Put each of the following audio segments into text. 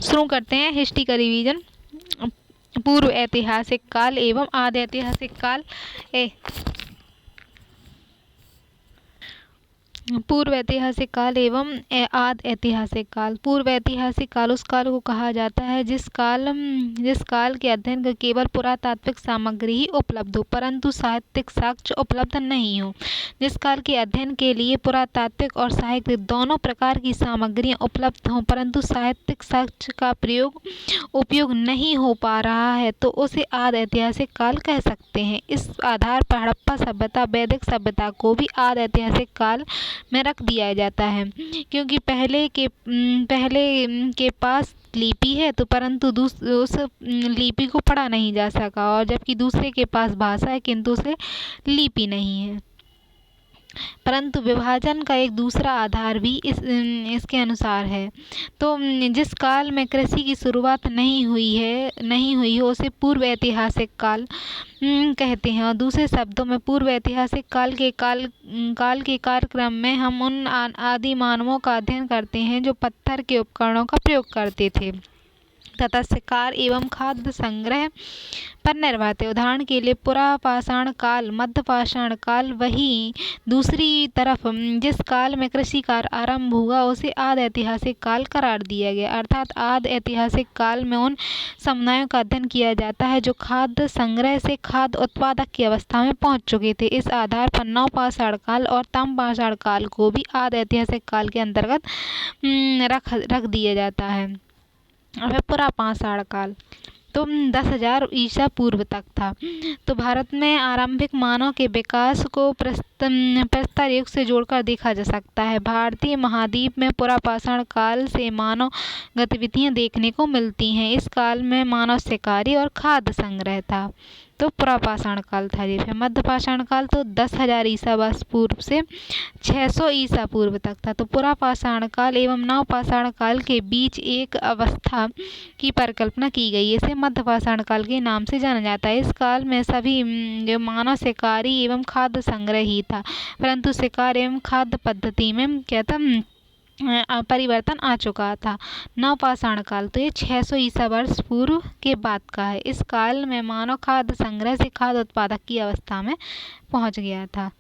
शुरू करते हैं हिस्ट्री का रिवीजन। पूर्व ऐतिहासिक काल एवं आदि ऐतिहासिक काल। पूर्व ऐतिहासिक काल एवं आदि ऐतिहासिक काल। पूर्व ऐतिहासिक काल उस काल को कहा जाता है जिस काल के अध्ययन का केवल पुरातात्विक सामग्री ही उपलब्ध हो परंतु साहित्यिक साक्ष्य उपलब्ध नहीं हो। जिस काल के अध्ययन के लिए पुरातात्विक और साहित्यिक दोनों प्रकार की सामग्रियां उपलब्ध हों परंतु साहित्यिक साक्ष्य का उपयोग नहीं हो पा रहा है तो उसे आदि ऐतिहासिक काल कह सकते हैं। इस आधार पर हड़प्पा सभ्यता वैदिक सभ्यता को भी आदि ऐतिहासिक काल में रख दिया जाता है क्योंकि पहले के पास लिपि है तो परंतु उस लिपि को पढ़ा नहीं जा सका और जबकि दूसरे के पास भाषा है किंतु उसे लिपि नहीं है। परंतु विभाजन का एक दूसरा आधार भी इसके अनुसार है। तो जिस काल में कृषि की शुरुआत नहीं हुई हो उसे पूर्व ऐतिहासिक काल कहते हैं और दूसरे शब्दों में पूर्व ऐतिहासिक काल के कार्यक्रम में हम उन आदि मानवों का अध्ययन करते हैं जो पत्थर के उपकरणों का प्रयोग करते थे तथा शिकार एवं खाद्य संग्रह पर निर्भर थे। उदाहरण के लिए पुरापाषाण काल मध्य पाषाण काल। वही दूसरी तरफ जिस काल में कृषि कार्य आरंभ हुआ उसे आदि ऐतिहासिक काल करार दिया गया। अर्थात आदि ऐतिहासिक काल में उन समुदायों का अध्ययन किया जाता है जो खाद्य संग्रह से खाद्य उत्पादक की अवस्था में पहुंच चुके थे। इस आधार पर नवपाषाण काल और ताम्रपाषाण काल को भी आदि ऐतिहासिक काल के अंतर्गत रख दिया जाता है। अब पुरापाषाण काल तो 10,000 ईसा पूर्व तक था। तो भारत में आरंभिक मानव के विकास को प्रस्तर युग से जोड़कर देखा जा सकता है। भारतीय महाद्वीप में पुरापाषाण काल से मानव गतिविधियां देखने को मिलती हैं। इस काल में मानव शिकारी और खाद्य संग्रह था तो पुरापाषाण काल था। फिर मध्य पाषाण काल तो 10,000 ईसा वर्ष पूर्व से 600 ईसा पूर्व तक था। तो पुरापाषाण काल एवं नवपाषाण काल के बीच एक अवस्था की परिकल्पना की गई। इसे मध्य पाषाण काल के नाम से जाना जाता है। इस काल में सभी जो मानव शिकारी एवं खाद्य संग्रह ही था परंतु शिकार एवं खाद्य पद्धति में क्या था परिवर्तन आ चुका था। नवपाषाण काल तो ये 600 ईसा वर्ष पूर्व के बाद का है। इस काल में मानव खाद्य संग्रह से खाद्य उत्पादक की अवस्था में पहुंच गया था।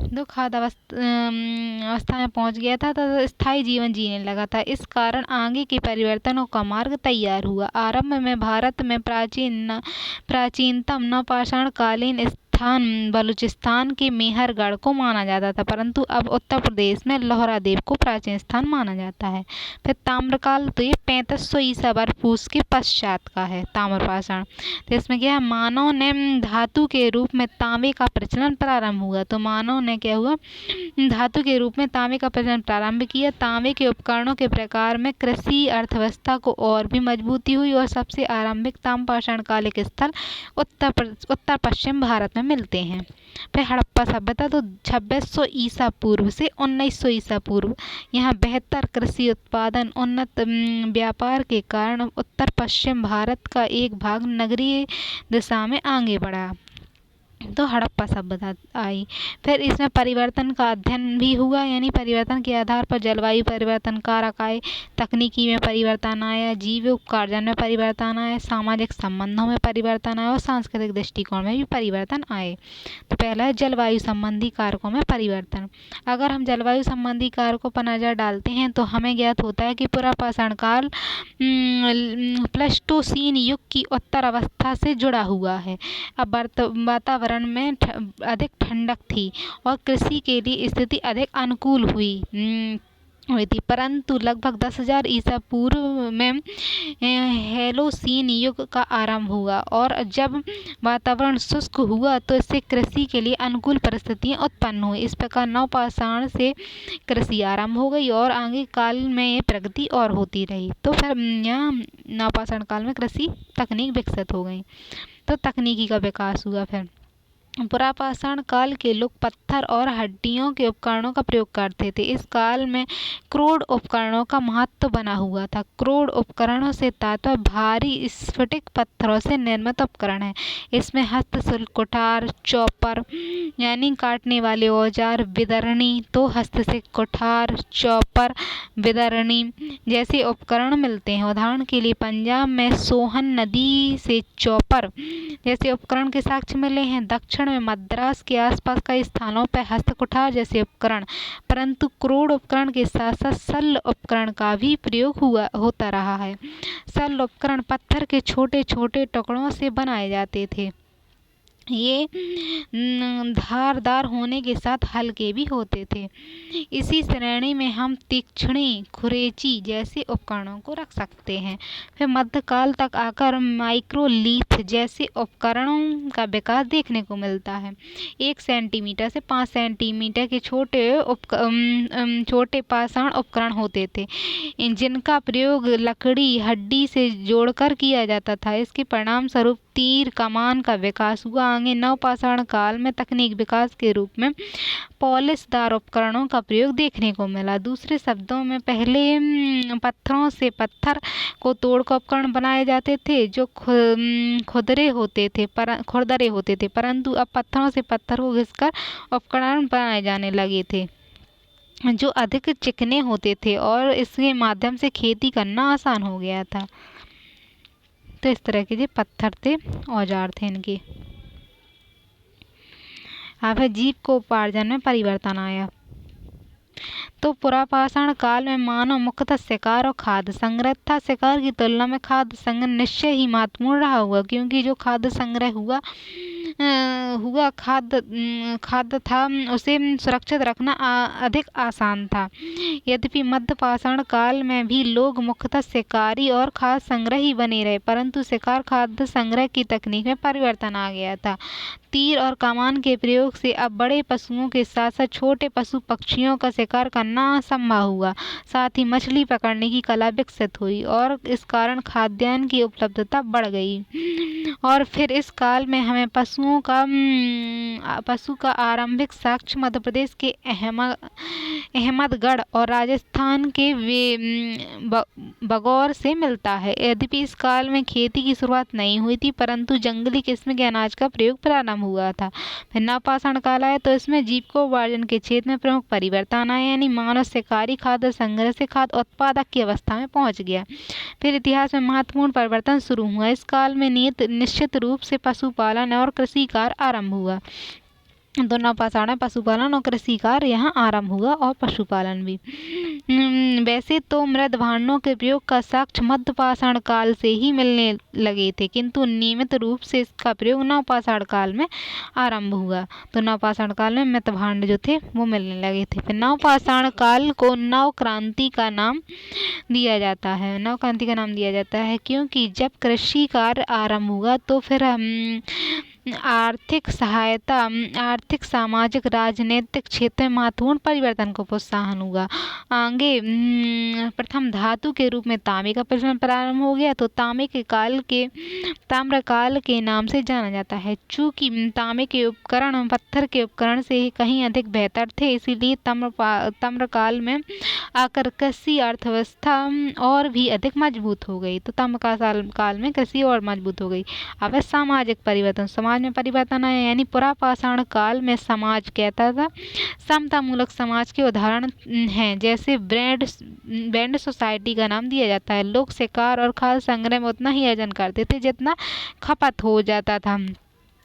तो खाद्य अवस्था में पहुंच गया था तो स्थायी जीवन जीने लगा था। इस कारण आगे के परिवर्तनों का मार्ग तैयार हुआ। आरंभ में भारत में प्राचीनतम नवपाषाण कालीन स्थान बलूचिस्तान के मेहरगढ़ को माना जाता था परंतु अब उत्तर प्रदेश में लोहरादेव को प्राचीन स्थान माना जाता है। फिर ताम्रकाल तो ये 3500 ईसा वर्ष पूर्व के पश्चात का है। ताम्रपाषाण तो इसमें क्या है मानव ने धातु के रूप में तांबे का प्रचलन प्रारंभ हुआ। तो मानव ने क्या हुआ धातु के रूप में तांबे का प्रचलन प्रारंभ किया। तांबे के उपकरणों के प्रकार में कृषि अर्थव्यवस्था को और भी मजबूती हुई और सबसे आरंभिक ताम्रपाषाण कालिक स्थल उत्तर पश्चिम भारत में मिलते हैं। फिर हड़प्पा सभ्यता तो 2600 ईसा पूर्व से 1900 ईसा पूर्व। यहाँ बेहतर कृषि उत्पादन उन्नत व्यापार के कारण उत्तर पश्चिम भारत का एक भाग नगरीय दिशा में आगे बढ़ा तो हड़प्पा सभ्यता आई। फिर इसमें परिवर्तन का अध्ययन भी हुआ यानी परिवर्तन के आधार पर जलवायु परिवर्तन कारक आए, तकनीकी में परिवर्तन आया, जीव उपार्जन में परिवर्तन आया, सामाजिक संबंधों में परिवर्तन आया और सांस्कृतिक दृष्टिकोण में भी परिवर्तन आए। तो पहला है जलवायु संबंधी कारकों में परिवर्तन। अगर हम जलवायु संबंधी कारकों पर नजर डालते हैं तो हमें ज्ञात होता है कि पुरापाषाण काल प्लेस्टोसीन युग की उत्तर अवस्था से जुड़ा हुआ है। अब वातावरण में अधिक ठंडक थी और कृषि के लिए स्थिति अधिक अनुकूल हुई थी परंतु लगभग 10,000 ईसा पूर्व में हेलोसीन युग का आरंभ हुआ और जब वातावरण शुष्क हुआ तो इससे कृषि के लिए अनुकूल परिस्थितियां उत्पन्न हुई। इस प्रकार नवपाषाण से कृषि आरंभ हो गई और आगे काल में ये प्रगति और होती रही। तो फिर यहाँ नवपाषाण काल में कृषि तकनीक विकसित हो गई तो तकनीकी का विकास हुआ। फिर पुरापाषाण काल के लोग पत्थर और हड्डियों के उपकरणों का प्रयोग करते थे। इस काल में क्रूड उपकरणों का महत्व बना हुआ था। क्रूड उपकरणों से तात्पर्य भारी स्फटिक पत्थरों से निर्मित उपकरण है। इसमें हस्तशिल्प कुठार, चॉपर यानी काटने वाले औजार, विदरणी तो हस्तशिल्प कुठार, चॉपर, विदरणी जैसे उपकरण मिलते हैं। उदाहरण के लिए पंजाब में सोहन नदी से चॉपर जैसे उपकरण के साक्ष्य मिले हैं। दक्षिण में मद्रास के आसपास कई स्थानों पर हस्तकुठार जैसे उपकरण, परंतु क्रूड उपकरण के साथ साथ शल्य उपकरण का भी प्रयोग होता रहा है। शल्य उपकरण पत्थर के छोटे छोटे टुकड़ों से बनाए जाते थे। ये धारदार होने के साथ हल्के भी होते थे। इसी श्रेणी में हम तीक्ष्णी, खुरेची जैसे उपकरणों को रख सकते हैं। फिर मध्यकाल तक आकर माइक्रोलीथ जैसे उपकरणों का विकास देखने को मिलता है। 1 सेंटीमीटर से 5 सेंटीमीटर के छोटे पाषाण उपकरण होते थे, जिनका प्रयोग लकड़ी हड्डी से जोड़कर किया जाता था। इसके परिणाम स्वरूप तीर कमान का विकास हुआ। आगे नवपाषाण काल में तकनीक विकास के रूप में पॉलिशदार उपकरणों का प्रयोग देखने को मिला। दूसरे शब्दों में पहले पत्थरों से पत्थर को तोड़कर उपकरण बनाए जाते थे जो खुरदरे होते थे, परंतु अब पत्थरों से पत्थर को घिसकर उपकरण बनाए जाने लगे थे जो अधिक चिकने होते थे और इसके माध्यम से खेती करना आसान हो गया था। तो इस तरह के जो पत्थर थे, औजार थे इनके। अब है जीविकोपार्जन में परिवर्तन आया। तो पुरापाषाण काल में मानव मुख्यतः शिकार और खाद्य संग्रह था। शिकार की तुलना में खाद्य संग्रह निश्चय ही महत्वपूर्ण रहा हुआ, क्योंकि जो खाद्य संग्रह हुआ खाद्य था उसे सुरक्षित रखना अधिक आसान था। यद्यपि मध्यपाषाण काल में भी लोग मुख्यतः शिकारी और खाद्य संग्रह ही बने रहे, परंतु शिकार खाद्य संग्रह की तकनीक में परिवर्तन आ गया था। तीर और कमान के प्रयोग से अब बड़े पशुओं के साथ साथ छोटे पशु पक्षियों का शिकार करना संभव हुआ। साथ ही मछली पकड़ने की कला विकसित हुई और इस कारण खाद्यान्न की उपलब्धता बढ़ गई। और फिर इस काल में हमें पशु का आरंभिक साक्ष्य मध्य प्रदेश के अहमदगढ़ और राजस्थान के बगौर से मिलता है। यद्यपि इस काल में खेती की शुरुआत नहीं हुई थी, परंतु जंगली किस्म के अनाज का प्रयोग प्रारंभ हुआ था। फिर नवपाषाण काल आया तो इसमें जीविकोपार्जन के क्षेत्र में प्रमुख परिवर्तन आए, यानी मानव शिकारी खाद्य संग्रह से खाद्य उत्पादक की अवस्था में पहुंच गया। फिर इतिहास में महत्वपूर्ण परिवर्तन शुरू हुआ। इस काल में निश्चित रूप से पशुपालन और कृषि कार्य आरंभ हुआ। तो नवपाषाण में पशुपालन और कृषि कार्य यहाँ आरंभ हुआ और पशुपालन भी। वैसे तो मृद भांडों के प्रयोग का साक्ष्य मध्यपाषाण काल से ही मिलने लगे थे, किंतु नियमित रूप से इसका प्रयोग नवपाषाण काल में आरंभ हुआ। तो नवपाषाण काल में मृद भांड जो थे वो मिलने लगे थे। फिर नवपाषाण काल को नवक्रांति का नाम दिया जाता है, क्योंकि जब कृषि कार्य आरंभ हुआ तो फिर आर्थिक सामाजिक राजनीतिक क्षेत्र में महत्वपूर्ण परिवर्तन को प्रोत्साहन हुआ। आगे प्रथम धातु के रूप में तांबे का प्रचलन प्रारंभ हो गया। तो ताम्रकाल के नाम से जाना जाता है। चूंकि तांबे के उपकरण पत्थर के उपकरण से कहीं अधिक बेहतर थे, इसीलिए ताम्रकाल में आकर कृषि अर्थव्यवस्था और भी अधिक मजबूत हो गई। तो ताम्रकाल काल में कृषि और मजबूत हो गई। अब सामाजिक परिवर्तन, समाज में परिवर्तन आया, यानी पुरापाषाण काल में समाज कहता था समतामूलक समाज के उदाहरण हैं, जैसे बैंड सोसाइटी का नाम दिया जाता है। लोग शिकार और खाद्य संग्रह में उतना ही अर्जन करते थे जितना खपत हो जाता था,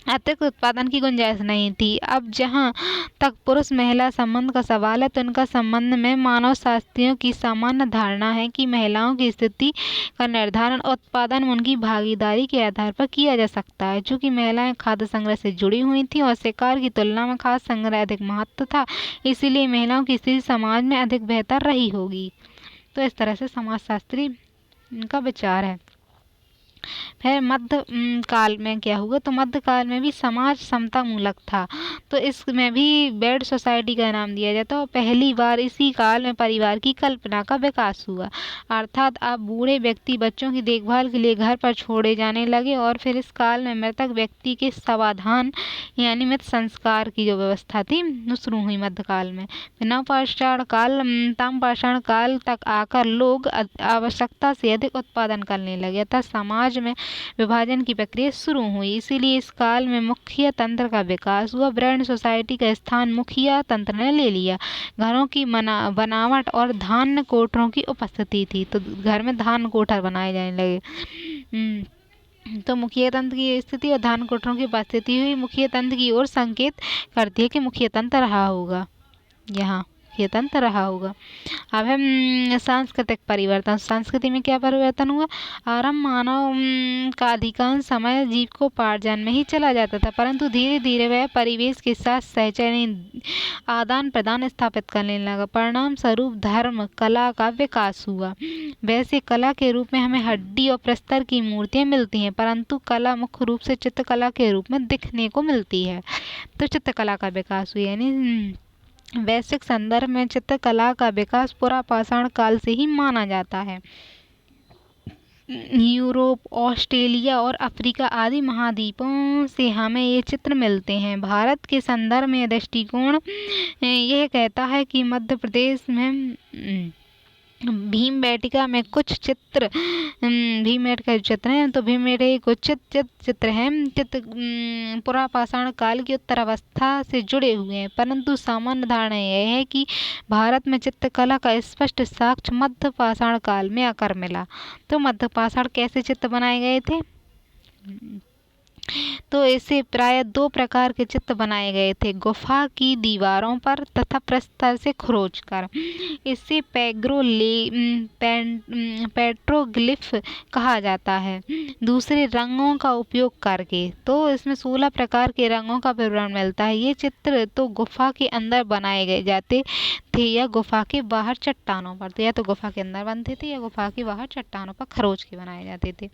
अतिरिक्त उत्पादन की गुंजाइश नहीं थी। अब जहाँ तक पुरुष महिला संबंध का सवाल है, तो इनका संबंध में मानव शास्त्रियों की सामान्य धारणा है कि महिलाओं की स्थिति का निर्धारण उत्पादन में उनकी भागीदारी के आधार पर किया जा सकता है। चूँकि महिलाएं खाद्य संग्रह से जुड़ी हुई थीं और शिकार की तुलना में खाद्य संग्रह अधिक महत्व था, इसीलिए महिलाओं की स्थिति समाज में अधिक बेहतर रही होगी। तो इस तरह से समाजशास्त्री इनका विचार है। फिर मध्य काल में क्या हुआ, तो मध्य काल में भी समाज समता मूलक था, तो इसमें भी बेड सोसाइटी का नाम दिया जाता। और पहली बार इसी काल में परिवार की कल्पना का विकास हुआ, अर्थात अब बूढ़े व्यक्ति बच्चों की देखभाल के लिए घर पर छोड़े जाने लगे। और फिर इस काल में मृतक व्यक्ति के समाधान यानी मृत संस्कार की जो व्यवस्था थी वो शुरू हुई मध्यकाल में। नवपाषाण काल ताम्रपाषाण काल तक आकर लोग आवश्यकता से अधिक उत्पादन करने लगे तथा समाज में विभाजन की प्रक्रिया शुरू हुई। इसीलिए इस काल में मुखिया तंत्र का विकास हुआ। ब्रैंड सोसाइटी का स्थान मुखिया तंत्र ने ले लिया। घरों की बनावट और धान्य कोठरों की उपस्थिति थी, तो घर में धान कोठर बनाए जाने लगे। तो मुखिया तंत्र की स्थिति और धान कोठरों की उपस्थिति हुई, मुखिया तंत्र की ओर संकेत करती है कि मुखिया तंत्र रहा होगा, यहाँ मुखिया तंत्र रहा होगा। अब है सांस्कृतिक परिवर्तन। संस्कृति में क्या परिवर्तन हुआ, आरंभ मानव का अधिकांश समय जीविकोपार्जन में ही चला जाता था, परंतु धीरे धीरे वह परिवेश के साथ सहचर्य आदान प्रदान स्थापित करने लगा। परिणाम स्वरूप धर्म कला का विकास हुआ। वैसे कला के रूप में हमें हड्डी और प्रस्तर की मूर्तियाँ मिलती हैं, परंतु कला मुख्य रूप से चित्रकला के रूप में दिखने को मिलती है। तो चित्रकला का विकास हुआ, यानी वैश्विक संदर्भ में चित्रकला का विकास पुरापाषाण काल से ही माना जाता है। यूरोप, ऑस्ट्रेलिया और अफ्रीका आदि महाद्वीपों से हमें ये चित्र मिलते हैं। भारत के संदर्भ में दृष्टिकोण यह कहता है कि मध्य प्रदेश में भीमबेटका में कुछ चित्र भीमबेटका जो चित्र हैं, तो भीमबेटका के कुछ चित्र हैं, चित्र पुरापाषाण काल की उत्तर अवस्था से जुड़े हुए हैं, परंतु सामान्य धारणा यह है कि भारत में चित्रकला का स्पष्ट साक्ष्य मध्य पाषाण काल में आकर मिला। तो मध्य पाषाण कैसे चित्र बनाए गए थे, तो इससे प्राय दो प्रकार के चित्र बनाए गए थे, गुफा की दीवारों पर तथा प्रस्तर से खरोच कर। इसे पेट्रोग्लिफ कहा जाता है, दूसरे रंगों का उपयोग करके। तो इसमें 16 प्रकार के रंगों का विवरण मिलता है। ये चित्र तो गुफा के अंदर बनाए गए जाते थे या गुफा के बाहर चट्टानों पर, तो या तो गुफा के अंदर बनते थे या गुफा के बाहर चट्टानों पर खरोच के बनाए जाते थे।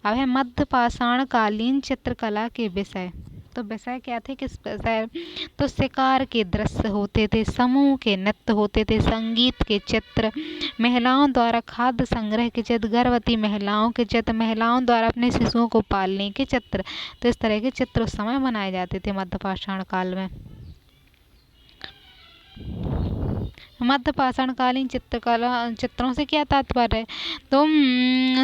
अब है मध्य पाषाण कालीन चित्रकला के विषय। तो विषय क्या थे, किस विषय, तो शिकार के दृश्य होते थे, समूह के नृत्य होते थे, संगीत के चित्र, महिलाओं द्वारा खाद्य संग्रह के चित्र, गर्भवती महिलाओं के चित्र, महिलाओं द्वारा अपने शिशुओं को पालने के चित्र। तो इस तरह के चित्र उस समय बनाए जाते थे मध्य पाषाण काल में। मध्य पाषाणकालीन चित्रों से क्या तात्पर्य है, तो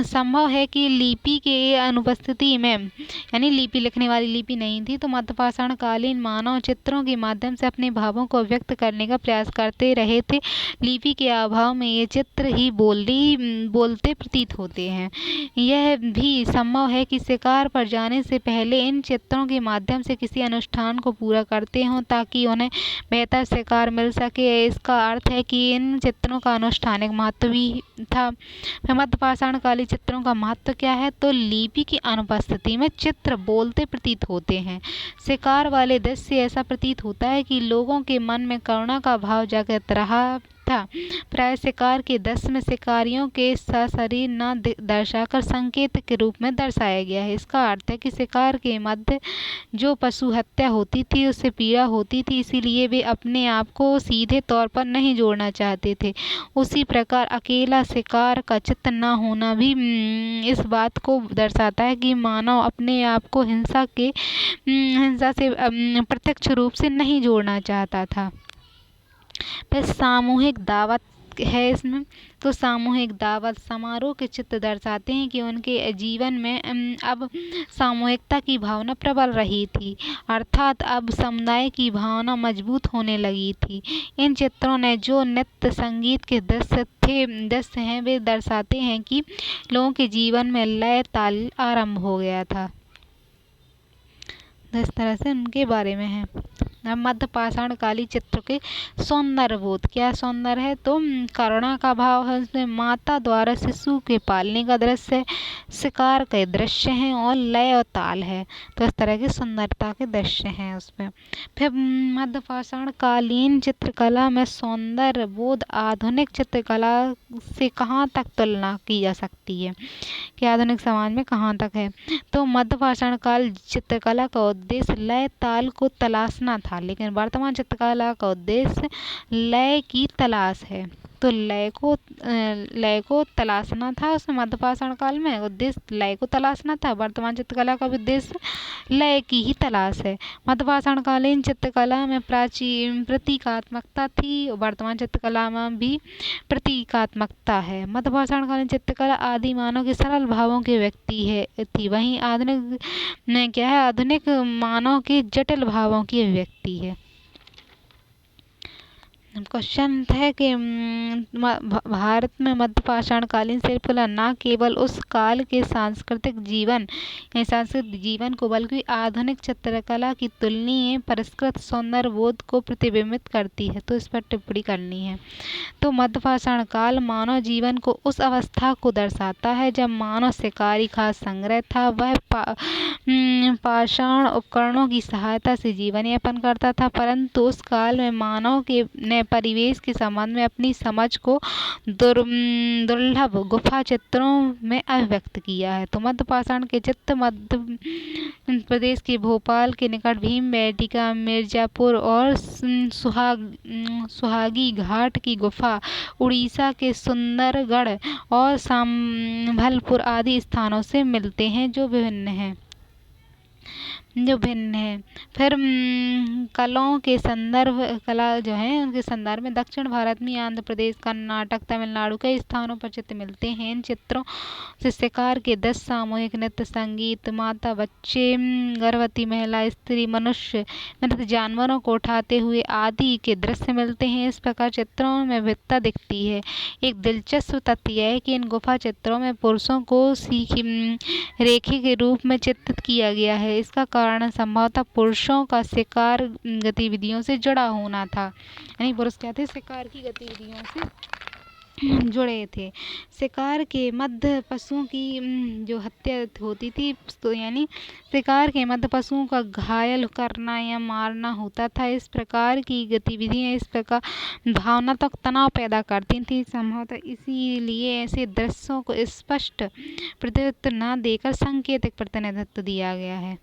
संभव है कि लिपि के अनुपस्थिति में, यानी लिपि लिखने वाली लिपि नहीं थी, तो मध्य पाषाणकालीन मानव चित्रों के माध्यम से अपने भावों को व्यक्त करने का प्रयास करते रहे थे। लिपि के अभाव में ये चित्र ही बोलते प्रतीत होते हैं। यह भी संभव है कि शिकार पर जाने से पहले इन चित्रों के माध्यम से किसी अनुष्ठान को पूरा करते हों ताकि उन्हें बेहतर शिकार मिल सके। इसका अर्थ है कि इन चित्रों का अनुष्ठानिक महत्व भी था। मध्य पाषाणकालीन चित्रों का महत्व क्या है, तो लिपि की अनुपस्थिति में चित्र बोलते प्रतीत होते हैं। शिकार वाले दृश्य ऐसा प्रतीत होता है कि लोगों के मन में करुणा का भाव जागृत रहा था। प्राय शिकार के दृश्य में शिकारियों के सशरीर न दर्शाकर संकेत के रूप में दर्शाया गया है। इसका अर्थ है कि शिकार के मध्य जो पशु हत्या होती थी उससे पीड़ा होती थी, इसीलिए वे अपने आप को सीधे तौर पर नहीं जोड़ना चाहते थे। उसी प्रकार अकेला शिकार का चित्र न होना भी इस बात को दर्शाता है कि मानव अपने आप को हिंसा से प्रत्यक्ष रूप से नहीं जोड़ना चाहता था। फिर सामूहिक दावत है इसमें, तो सामूहिक दावत समारोह के चित्र दर्शाते हैं कि उनके जीवन में अब सामूहिकता की भावना प्रबल रही थी, अर्थात अब समुदाय की भावना मजबूत होने लगी थी। इन चित्रों ने जो नृत्य संगीत के दृश्य हैं वे दर्शाते हैं कि लोगों के जीवन में लय ताल आरंभ हो गया था। इस तरह से उनके बारे में है। मध्य पाषाण कालीन चित्र के सौंदर्य बोध। क्या सौंदर्य है? तो करुणा का भाव है उसमें, माता द्वारा शिशु के पालने का दृश्य है, शिकार के दृश्य हैं और लय और ताल है। तो इस तरह की सुंदरता के दृश्य हैं उसमें। फिर मध्य पाषाण कालीन चित्रकला में सौंदर्य बोध आधुनिक चित्रकला से कहाँ तक तुलना की जा सकती है, कि आधुनिक समाज में कहाँ तक है? तो मध्य पाषाण काल चित्रकला का उद्देश्य लय ताल को तलाशना था, लेकिन वर्तमान चित्रकला का उद्देश्य लय की तलाश है। तो लय को तलाशना था उसमें मध्य पाषाण काल में, उद्देश्य लय को तलाशना था। वर्तमान चित्रकला का उद्देश्य लय की ही तलाश है। मध्य पाषाण कालीन चित्रकला में प्राचीन प्रतीकात्मकता थी, वर्तमान चित्रकला में भी प्रतीकात्मकता है। मध्य पाषाण कालीन चित्रकला आदि मानव के सरल भावों की व्यक्ति थी, वहीं आधुनिक में क्या है, आधुनिक मानव के जटिल भावों की अभिव्यक्ति है। क्वेश्चन है कि भारत में मध्य पाषाण कालीन शिल्पकला न केवल उस काल के सांस्कृतिक जीवन को बल्कि आधुनिक चित्रकला की तुलनीय परिष्कृत सौंदर्य बोध को प्रतिबिंबित करती है। तो इस पर टिप्पणी करनी है। तो मध्य पाषाण काल मानव जीवन को उस अवस्था को दर्शाता है जब मानव शिकारी खाद्य संग्रह था, वह पाषाण उपकरणों की सहायता से जीवन यापन करता था, परंतु उस काल में मानव ने परिवेश के संबंध में अपनी समझ को दुर्लभ गुफा चित्रों में अभिव्यक्त किया है। तो मध्य पाषाण के चित्र मध्य प्रदेश के भोपाल के निकट भीमबेटका, मिर्जापुर और सुहागी घाट की गुफा, उड़ीसा के सुंदरगढ़ और संभलपुर आदि स्थानों से मिलते हैं जो भिन्न है। फिर कलाओं के कला जो है उनके संदर्भ में दक्षिण भारत में आंध्र प्रदेश, कर्नाटक, तमिलनाडु कई स्थानों पर चित्र मिलते हैं। इन चित्रों से शिकार के दृश्य, सामूहिक नृत्य, संगीत, माता बच्चे, गर्भवती महिला, स्त्री, मनुष्य, मृत जानवरों को उठाते हुए आदि के दृश्य मिलते हैं। इस प्रकार चित्रों में विविधता दिखती है। एक दिलचस्प तथ्य यह है कि इन गुफा चित्रों में पुरुषों को रेखे के रूप में चित्रित किया गया है। इसका कारण संभवतः पुरुषों का शिकार गतिविधियों से जुड़ा होना था, यानी पुरुष क्या थे, शिकार की गतिविधियों से जुड़े थे। शिकार के मध्य पशुओं की जो हत्या होती थी, तो यानी शिकार के मध्य पशुओं का घायल करना या मारना होता था। इस प्रकार की गतिविधियां इस प्रकार भावनात्मक तनाव पैदा करती थी। संभवतः इसीलिए ऐसे दृश्यों को स्पष्ट प्रतिनिधित्व न देकर सांकेतिक प्रतिनिधित्व दिया गया है,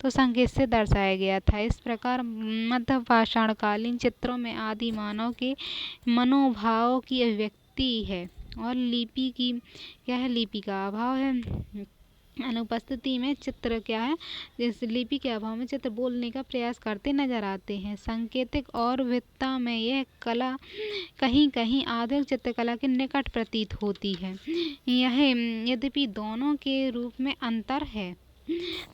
तो संकेत से दर्शाया गया था। इस प्रकार मध्य पाषाण कालीन चित्रों में आदि मानव के मनोभाव की अभिव्यक्ति है। और लिपि की क्या है, लिपि का अभाव है, अनुपस्थिति में चित्र क्या है, जैसे लिपि के अभाव में चित्र बोलने का प्रयास करते नजर आते हैं। सांकेतिक और विविधता में यह कला कहीं कहीं आधुनिक चित्रकला के निकट प्रतीत होती है। यह यद्यपि दोनों के रूप में अंतर है।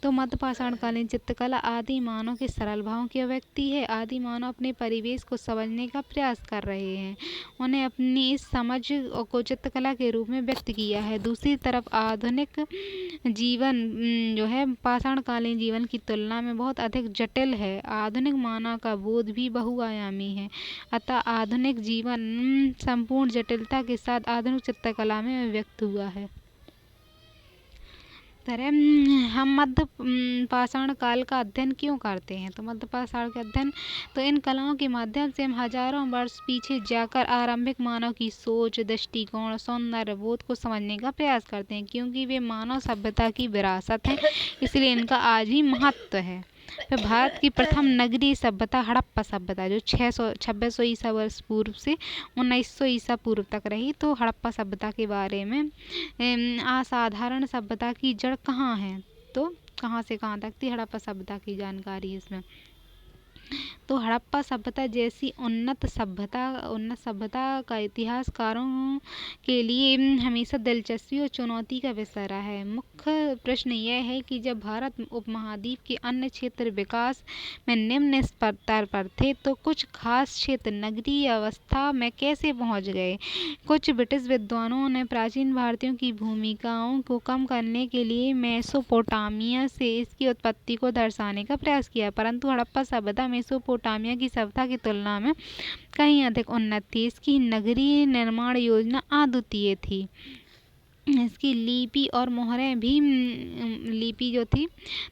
तो मध्य पाषाण कालीन चित्रकला आदि मानव के सरल भावों की अभिव्यक्ति है। आदि मानव अपने परिवेश को समझने का प्रयास कर रहे हैं, उन्हें अपनी इस समझ को चित्रकला के रूप में व्यक्त किया है। दूसरी तरफ आधुनिक जीवन जो है पाषाण कालीन जीवन की तुलना में बहुत अधिक जटिल है। आधुनिक मानव का बोध भी बहुआयामी है, अतः आधुनिक जीवन संपूर्ण जटिलता के साथ आधुनिक चित्रकला में अभिव्यक्त हुआ है। हम मध्य पाषाण काल का अध्ययन क्यों करते हैं? तो मध्य पाषाण का अध्ययन, तो इन कलाओं के माध्यम से हम हजारों वर्ष पीछे जाकर आरंभिक मानव की सोच, दृष्टिकोण, सौंदर्य बोध को समझने का प्रयास करते हैं, क्योंकि वे मानव सभ्यता की विरासत हैं, इसलिए इनका आज भी महत्व है। फिर भारत की प्रथम नगरीय सभ्यता हड़प्पा सभ्यता जो 2600 ईसा वर्ष पूर्व से 1900 ईसा पूर्व तक रही। तो हड़प्पा सभ्यता के बारे में असाधारण सभ्यता की जड़ कहाँ है, तो कहाँ से कहाँ तक थी हड़प्पा सभ्यता की जानकारी इसमें। तो हड़प्पा सभ्यता जैसी उन्नत सभ्यता का इतिहासकारों के लिए हमेशा दिलचस्पी और चुनौती का विषय रहा है। मुख्य प्रश्न यह है कि जब भारत उपमहाद्वीप के अन्य क्षेत्र विकास में निम्न स्तर पर थे, तो कुछ खास क्षेत्र नगरीय अवस्था में कैसे पहुंच गए। कुछ ब्रिटिश विद्वानों ने प्राचीन भारतीयों की भूमिकाओं को कम करने के लिए मेसोपोटामिया से इसकी उत्पत्ति को दर्शाने का प्रयास किया, परंतु हड़प्पा सभ्यता में मेसोपोटामिया की सभ्यता की तुलना में कहीं अधिक उन्नत थी। इसकी नगरीय निर्माण योजना अद्वितीय थी। इसकी लिपि और मोहरें भी लिपि जो थी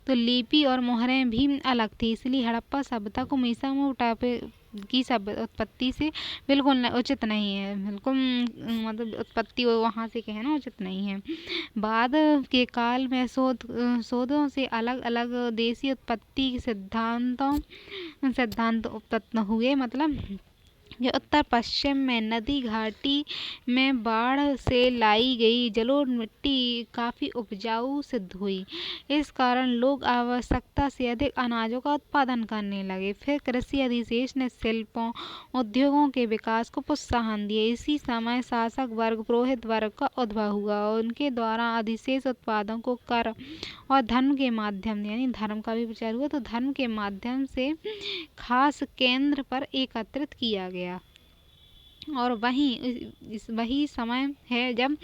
तो लिपि और मोहरें भी अलग थी, इसलिए हड़प्पा सभ्यता को मेसोपोटामिया की सभ्यता उत्पत्ति से बिल्कुल उचित नहीं है। बिल्कुल मतलब उत्पत्ति वहाँ से कहना उचित नहीं है। बाद के काल में शोधों से अलग अलग देशी उत्पत्ति सिद्धांत उत्पन्न हुए। मतलब जो उत्तर पश्चिम में नदी घाटी में बाढ़ से लाई गई जलोढ़ मिट्टी काफ़ी उपजाऊ सिद्ध हुई। इस कारण लोग आवश्यकता से अधिक अनाजों का उत्पादन करने लगे। फिर कृषि अधिशेष ने शिल्पों उद्योगों के विकास को प्रोत्साहन दिया। इसी समय शासक वर्ग पुरोहित वर्ग का उद्भव हुआ। उनके द्वारा अधिशेष उत्पादों को कर और धर्म के माध्यम यानी धर्म का भी प्रचार हुआ, तो धर्म के माध्यम से खास केंद्र पर एकत्रित किया गया। और वही समय है जब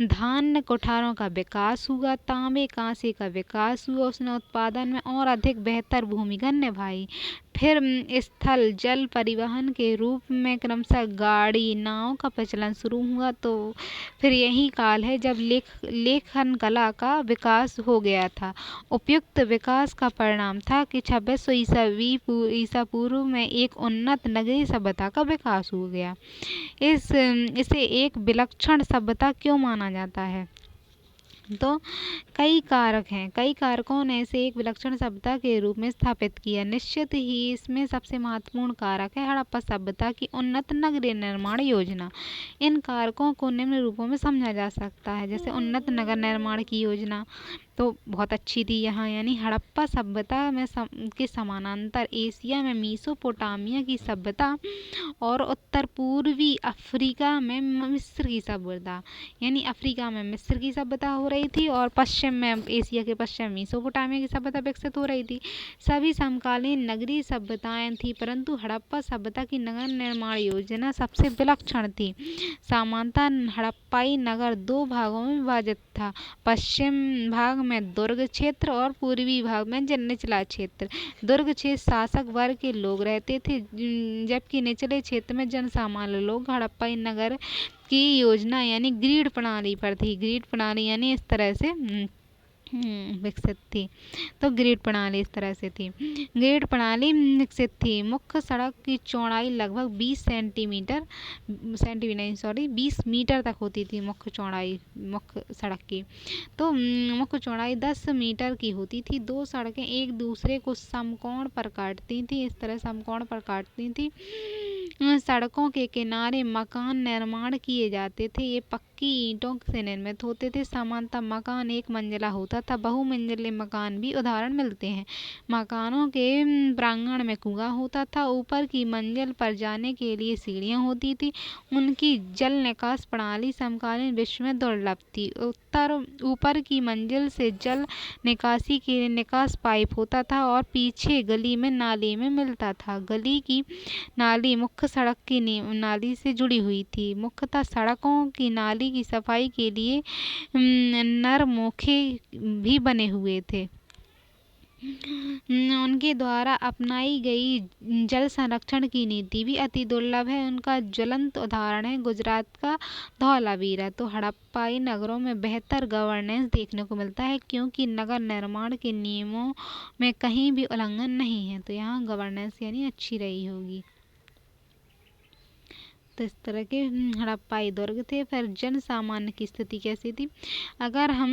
धान्य कोठारों का विकास हुआ, तांबे कांसे का विकास हुआ, उसने उत्पादन में और अधिक बेहतर भूमिका निभाई। फिर स्थल जल परिवहन के रूप में क्रमशः गाड़ी नाव का प्रचलन शुरू हुआ। तो फिर यही काल है जब लेखन कला का विकास हो गया था। उपयुक्त विकास का परिणाम था कि 2600 ईसा पूर्व में एक उन्नत नगरीय सभ्यता का विकास हो गया। इसे एक विलक्षण सभ्यता क्यों माना जाता है? तो कई कारक हैं, कई कारकों ने इसे एक विलक्षण सभ्यता के रूप में स्थापित किया। निश्चित ही इसमें सबसे महत्वपूर्ण कारक है हड़प्पा सभ्यता की उन्नत नगरीय निर्माण योजना। इन कारकों को निम्न रूपों में समझा जा सकता है। जैसे उन्नत नगर निर्माण की योजना तो बहुत अच्छी थी यहाँ, यानी हड़प्पा सभ्यता में के समानांतर एशिया में मेसोपोटामिया की सभ्यता और उत्तर पूर्वी अफ्रीका में मिस्र की सभ्यता, यानी अफ्रीका में मिस्र की सभ्यता हो रही थी और पश्चिम में एशिया के पश्चिम मेसोपोटामिया की सभ्यता विकसित हो रही थी। सभी समकालीन नगरीय सभ्यताएं थी, परंतु हड़प्पा सभ्यता की नगर निर्माण योजना सबसे विलक्षण थी। सामान्यतः हड़प्पाई नगर दो भागों में विभाजित था। पश्चिम भाग में दुर्ग क्षेत्र और पूर्वी भाग में निचला क्षेत्र। दुर्ग क्षेत्र शासक वर्ग के लोग रहते थे, जबकि निचले क्षेत्र में जनसामान्य लोग। हड़प्पाई नगर की योजना यानी ग्रिड प्रणाली पर थी। ग्रिड प्रणाली यानी इस तरह से विकसित थी। तो ग्रिड प्रणाली इस तरह से थी। ग्रिड प्रणाली विकसित थी। मुख्य सड़क की चौड़ाई लगभग 20 मीटर तक होती थी। मुख्य चौड़ाई मुख्य सड़क की तो मुख्य चौड़ाई 10 मीटर की होती थी। दो सड़कें एक दूसरे को समकोण पर काटती थी, इस तरह समकोण पर काटती थी। सड़कों के किनारे मकान निर्माण किए जाते थे। ये पक्की ईंटों से निर्मित होते थे। सामान्यतः मकान एक मंजिला होता था। बहुमंजिले मकान भी उदाहरण मिलते हैं। मकानों के प्रांगण में कुआं होता था। ऊपर की मंजिल पर जाने के लिए सीढ़ियां होती थी। उनकी जल निकास प्रणाली समकालीन विश्व में दुर्लभ थी। ऊपर की मंजिल से जल निकासी के लिए निकास पाइप होता था और पीछे गली में नाली में मिलता था। गली की नाली मुख्य सड़क की नाली से जुड़ी हुई थी। मुख्यतः सड़कों की नाली की सफाई के लिए नरमोखे भी बने हुए थे। उनके द्वारा अपनाई गई जल संरक्षण की नीति भी अति दुर्लभ है। उनका ज्वलंत उदाहरण है गुजरात का धौलावीरा। तो हड़प्पाई नगरों में बेहतर गवर्नेंस देखने को मिलता है, क्योंकि नगर निर्माण के नियमों में कहीं भी उल्लंघन नहीं है। तो यहाँ गवर्नेंस यानी अच्छी रही होगी। तो इस तरह के हड़प्पाई दुर्ग थे। फिर जन सामान्य की स्थिति कैसी थी? अगर हम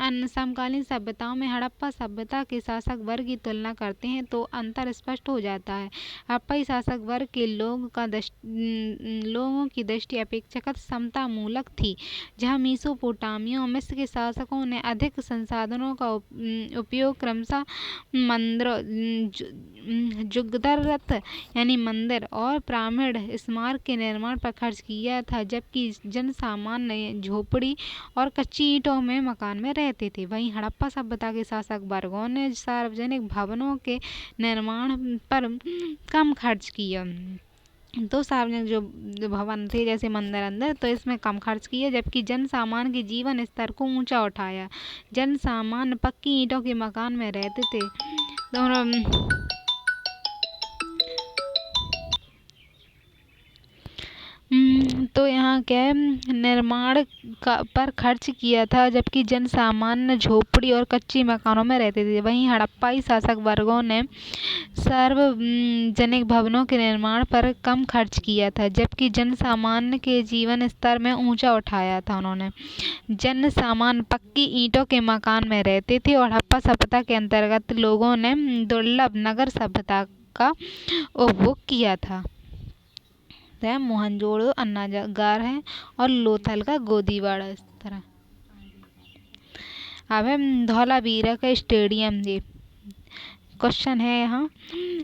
अन्य समकालीन सभ्यताओं में हड़प्पा सभ्यता के शासक वर्ग की तुलना करते हैं तो अंतर स्पष्ट हो जाता है। हड़प्पाई शासक वर्ग के लोगों की दृष्टि अपेक्षाकृत समता मूलक थी, जहाँ मेसोपोटामिया और मिस्र के शासकों ने अधिक संसाधनों का उपयोग क्रमशः मंदिरों जुगदरत यानी मंदिर और पिरामिड स्मारक के निर्माण पर खर्च किया था, जबकि जनसामान्य झोपड़ी और कच्ची ईंटों में मकान में रहते थे। वहीं हड़प्पा सभ्यता के शासक वर्गों ने सार्वजनिक भवनों के निर्माण पर कम खर्च किया। तो सार्वजनिक जो भवन थे जैसे मंदिर अंदर, तो इसमें कम खर्च किया, जबकि जनसामान्य के जीवन स्तर को ऊंचा उठाया। जनसामान्य पक्की ईंटों के मकान में रहते थे। तो यहाँ क्या है, निर्माण पर खर्च किया था, जबकि जन सामान्य झोपड़ी और कच्ची मकानों में रहते थे। वहीं हड़प्पाई शासक वर्गों ने सार्वजनिक भवनों के निर्माण पर कम खर्च किया था, जबकि जन सामान्य के जीवन स्तर में ऊंचा उठाया था उन्होंने। जन सामान्य पक्की ईंटों के मकान में रहते थे और हड़प्पा सभ्यता के अंतर्गत लोगों ने दुर्लभ नगर सभ्यता का उपभोग किया था। मोहनजोदड़ो अन्नागार है और लोथल का गोदीवाड़ा इस तरह। अब है धौलावीरा का स्टेडियम। ये क्वेश्चन है यहाँ,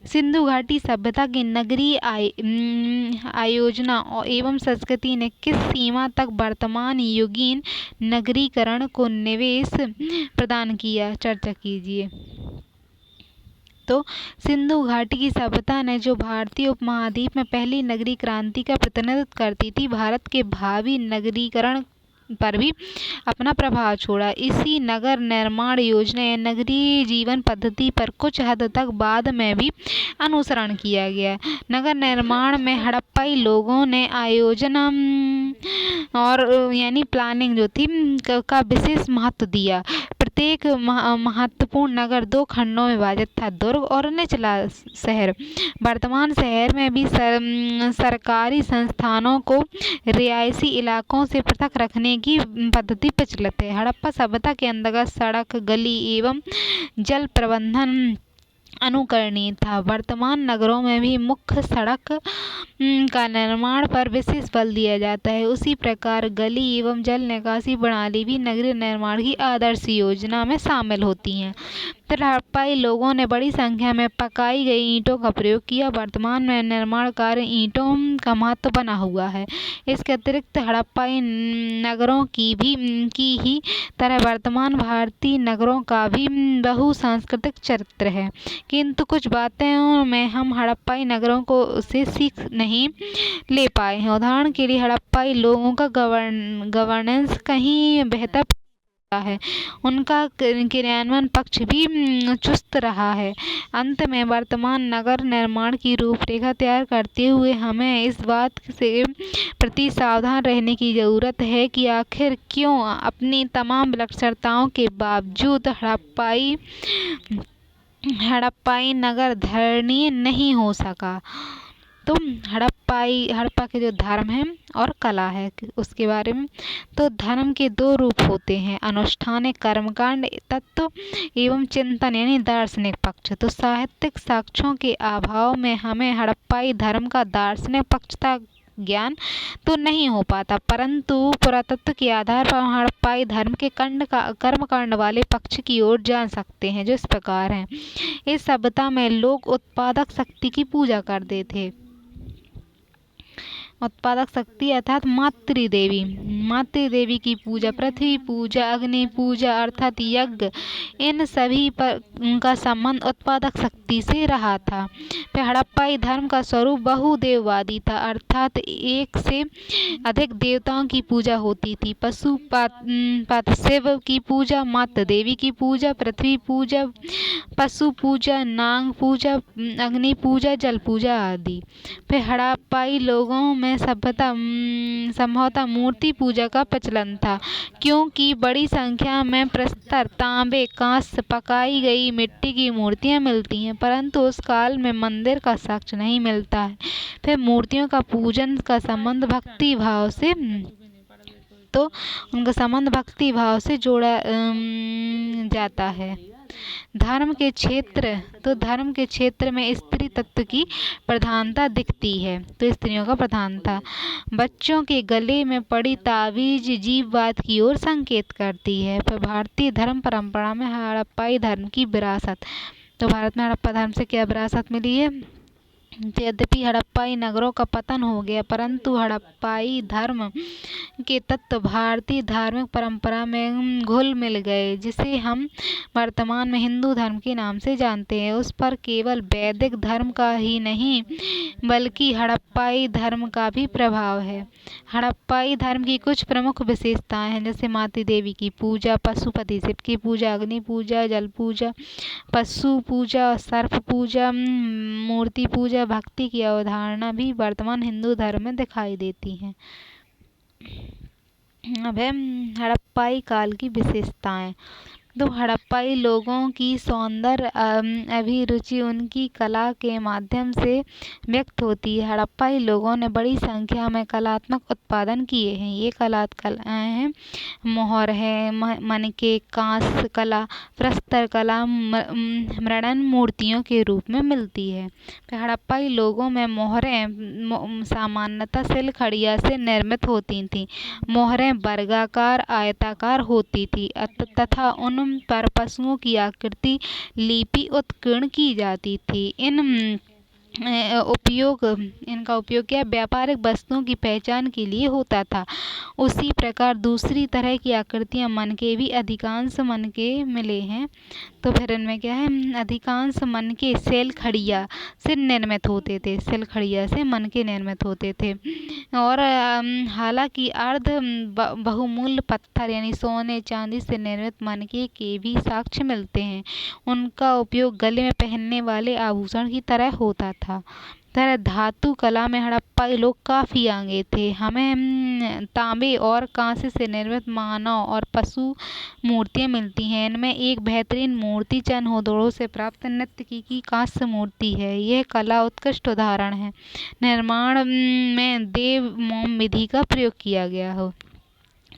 सिंधु घाटी सभ्यता की नगरीय आयोजना एवं संस्कृति ने किस सीमा तक वर्तमान युगीन नगरीकरण को निवेश प्रदान किया, चर्चा कीजिए। तो सिंधु घाटी की सभ्यता ने, जो भारतीय उपमहाद्वीप में पहली नगरीय क्रांति का प्रतिनिधित्व करती थी, भारत के भावी नगरीकरण पर भी अपना प्रभाव छोड़ा। इसी नगर निर्माण योजना या नगरीय जीवन पद्धति पर कुछ हद तक बाद में भी अनुसरण किया गया। नगर निर्माण में हड़प्पाई लोगों ने आयोजन और यानी प्लानिंग जो थी का विशेष महत्व दिया। प्रत्येक महत्वपूर्ण नगर 2 खंडों में विभाजित था, दुर्ग और निचला शहर। वर्तमान शहर में भी सरकारी संस्थानों को रिहायशी इलाकों से पृथक रखने की पद्धति प्रचलित है। हड़प्पा सभ्यता के अंतर्गत सड़क, गली एवं जल प्रबंधन अनुकरणीय था। वर्तमान नगरों में भी मुख्य सड़क का निर्माण पर विशेष बल दिया जाता है। उसी प्रकार गली एवं जल निकासी प्रणाली भी नगरीय निर्माण की आदर्श योजना में शामिल होती हैं। हड़प्पाई लोगों ने बड़ी संख्या में पकाई गई ईंटों का प्रयोग किया। वर्तमान में निर्माण कार्य ईंटों का महत्व बना हुआ है। इसके अतिरिक्त हड़प्पाई नगरों की ही तरह वर्तमान भारतीय नगरों का भी बहुसांस्कृतिक चरित्र है, किंतु कुछ बातों में हम हड़प्पाई नगरों को से सीख नहीं ले पाए हैं। उदाहरण के लिए हड़प्पाई लोगों का गवर्नेंस कहीं बेहतर है, उनका क्रियान्वयन पक्ष भी चुस्त रहा है। अंत में वर्तमान नगर निर्माण की रूपरेखा तैयार करते हुए हमें इस बात से प्रति सावधान रहने की जरूरत है कि आखिर क्यों अपनी तमाम विलक्षणताओं के बावजूद हड़प्पाई नगर धरणीय नहीं हो सका। तो हड़प्पा के जो धर्म है और कला है उसके बारे में, तो धर्म के 2 रूप होते हैं, अनुष्ठानिक कर्मकांड तत्व एवं चिंतन यानी दार्शनिक पक्ष। तो साहित्यिक साक्ष्यों के अभाव में हमें हड़प्पाई धर्म का दार्शनिक पक्ष का ज्ञान तो नहीं हो पाता, परंतु पुरातत्व के आधार पर हड़प्पाई धर्म के कर्मकांड वाले पक्ष की ओर जान सकते हैं, जो इस प्रकार हैं। इस सभ्यता में लोग उत्पादक शक्ति की पूजा करते थे। उत्पादक शक्ति अर्थात मातृदेवी की पूजा, पृथ्वी पूजा, अग्नि पूजा अर्थात यज्ञ, इन सभी पर उनका संबंध उत्पादक शक्ति से रहा था। फिर हड़प्पाई धर्म का स्वरूप बहुदेववादी था, अर्थात एक से अधिक देवताओं की पूजा होती थी। पशुपति शिव की पूजा, मातृ देवी की पूजा, पृथ्वी पूजा, पशु पूजा, नाग पूजा, अग्नि पूजा, जल पूजा आदि। फिर हड़प्पाई लोगों में संभवतः मूर्ति पूजा का प्रचलन था, क्योंकि बड़ी संख्या में प्रस्तर, तांबे, कांस्य, पकाई गई मिट्टी की मूर्तियां मिलती हैं, परंतु उस काल में मंदिर का साक्ष्य नहीं मिलता है। फिर मूर्तियों का पूजन का संबंध भक्ति भाव से जोड़ा जाता है। धर्म के क्षेत्र में स्त्री तत्व की प्रधानता दिखती है, तो स्त्रियों का प्रधान था। बच्चों के गले में पड़ी ताबीज जीववाद की ओर संकेत करती है। पर भारतीय धर्म परंपरा में हड़प्पाई धर्म की विरासत, तो भारत में हड़प्पा धर्म से क्या विरासत मिली है। यद्यपि हड़प्पाई नगरों का पतन हो गया, परंतु हड़प्पाई धर्म के तत्व भारतीय धार्मिक परंपरा में घुल मिल गए, जिसे हम वर्तमान में हिंदू धर्म के नाम से जानते हैं। उस पर केवल वैदिक धर्म का ही नहीं बल्कि हड़प्पाई धर्म का भी प्रभाव है। हड़प्पाई धर्म की कुछ प्रमुख विशेषताएं हैं, जैसे मातृ देवी की पूजा, पशुपति शिव की पूजा, अग्नि पूजा, जल पूजा, पशु पूजा, सर्प पूजा, मूर्ति पूजा, भक्ति की अवधारणा भी वर्तमान हिंदू धर्म में दिखाई देती हैं। अब है हड़प्पाई काल की विशेषताएं। तो हड़प्पाई लोगों की सौंदर्य अभिरुचि उनकी कला के माध्यम से व्यक्त होती है। हड़प्पाई लोगों ने बड़ी संख्या में कलात्मक उत्पादन किए हैं। ये कलाएं हैं मोहर है, मणिके, कांस्य कला, प्रस्तर कला मृणन मूर्तियों के रूप में मिलती है। हड़प्पाई लोगों में मोहरें सामान्यतः सिलखड़िया से निर्मित होती थीं। मोहरें वर्गाकार आयताकार होती थी तथा उन पर पशुओं की आकृति लिपि उत्कीर्ण की जाती थी। इनका उपयोग क्या व्यापारिक वस्तुओं की पहचान के लिए होता था। उसी प्रकार दूसरी तरह की आकृतियां मनके भी अधिकांश मनके मिले हैं। तो फिर इनमें क्या है, अधिकांश मनके सिलखड़िया से निर्मित होते थे। सिलखड़िया से मनके निर्मित होते थे। और हालांकि अर्ध बहुमूल्य पत्थर यानी सोने चांदी से निर्मित मनके के भी साक्ष्य मिलते हैं। उनका उपयोग गले में पहनने वाले आभूषण की तरह होता था। धातु कला में हड़प्पाई लोग काफी आगे थे। हमें तांबे और कांसे से निर्मित मानव और पशु मूर्तियां मिलती हैं। इनमें एक बेहतरीन मूर्ति चनहोदड़ों से प्राप्त नर्तकी की कांस्य मूर्ति है। यह कला उत्कृष्ट उदाहरण है निर्माण में देव मोम विधि का प्रयोग किया गया हो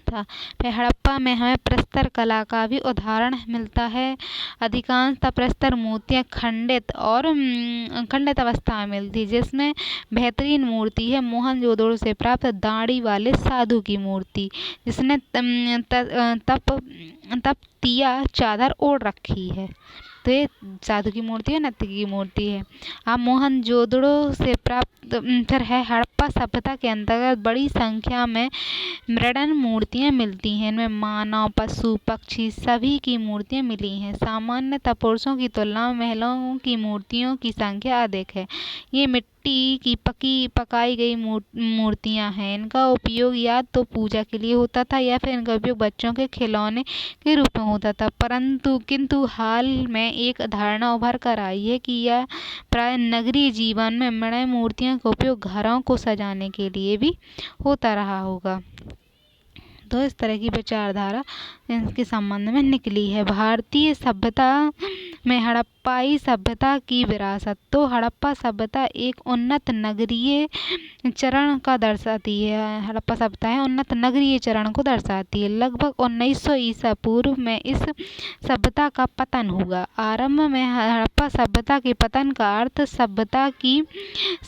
था। फिर हड़प्पा में हमें प्रस्तर कला का भी उदाहरण मिलता है। अधिकांशतः प्रस्तर मूर्तियां खंडित अवस्था में मिलती, जिसमें बेहतरीन मूर्ति है मोहनजोदड़ो से प्राप्त दाढ़ी वाले साधु की मूर्ति, जिसने तपतिया चादर ओढ़ रखी है। तो ये साधु की मूर्ति है, नर्तकी की मूर्ति है। अब मोहनजोदड़ो से प्राप्त फिर है हड़प्पा सभ्यता के अंतर्गत बड़ी संख्या में मृणन मूर्तियां मिलती हैं। इनमें मानव, पशु, पक्षी सभी की मूर्तियां मिली हैं। सामान्यतः पुरुषों की तुलना में महिलाओं की मूर्तियों की संख्या अधिक है। ये मिट्टी की पकाई गई मूर्तियां हैं। इनका उपयोग या तो पूजा के लिए होता था या फिर इनका उपयोग बच्चों के खिलौने के रूप में होता था। किंतु हाल में एक धारणा उभर कर आई है कि यह प्राय नगरीय जीवन में मृण मूर्तियों का उपयोग घरों को सजाने के लिए भी होता रहा होगा। तो इस तरह की विचारधारा इनके संबंध में निकली है। भारतीय सभ्यता में हड़प्पाई सभ्यता की विरासत। तो हड़प्पा सभ्यता एक उन्नत नगरीय चरण का दर्शाती है। हड़प्पा सभ्यता है उन्नत नगरीय चरण को दर्शाती है। लगभग 1900 ईसा पूर्व में इस सभ्यता का पतन हुआ। आरंभ में हड़प्पा सभ्यता के पतन का अर्थ सभ्यता की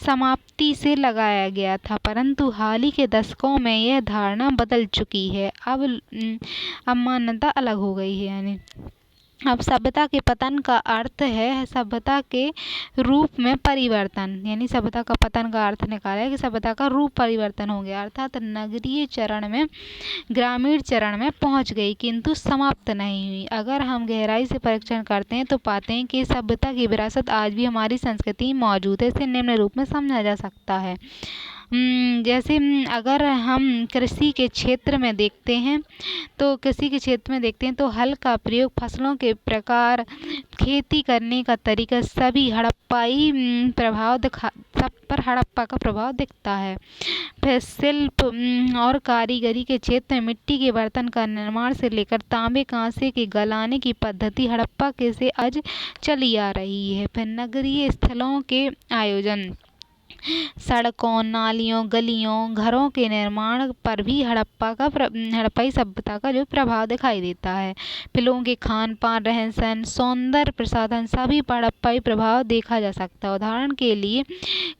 समाप्ति से लगाया गया था, परंतु हाल ही के दशकों में यह धारणा बदल चुकी है। अब मान्यता अलग हो गई है। यानी अब सभ्यता के पतन का अर्थ है सभ्यता के रूप में परिवर्तन। यानी सभ्यता का पतन का अर्थ निकाला है कि सभ्यता का रूप परिवर्तन हो गया, अर्थात नगरीय चरण में ग्रामीण चरण में पहुंच गई किंतु समाप्त नहीं हुई। अगर हम गहराई से परीक्षण करते हैं तो पाते हैं कि सभ्यता की विरासत आज भी हमारी संस्कृति में मौजूद है। इसे निम्न रूप में समझा जा सकता है। जैसे अगर हम कृषि के क्षेत्र में देखते हैं तो हल का प्रयोग, फसलों के प्रकार, खेती करने का तरीका सभी हड़प्पाई सब पर हड़प्पा का प्रभाव दिखता है। फिर शिल्प और कारीगरी के क्षेत्र में मिट्टी के बर्तन का निर्माण से लेकर तांबे कांसे के गलाने की पद्धति हड़प्पा के से आज चली आ रही है। फिर नगरीय स्थलों के आयोजन, सड़कों, नालियों, गलियों, घरों के निर्माण पर भी हड़प्पाई सभ्यता का जो प्रभाव दिखाई देता है। फिर लोगों के खान पान, रहन सहन, सौंदर्य प्रसाधन सभी पर हड़प्पाई प्रभाव देखा जा सकता है। उदाहरण के लिए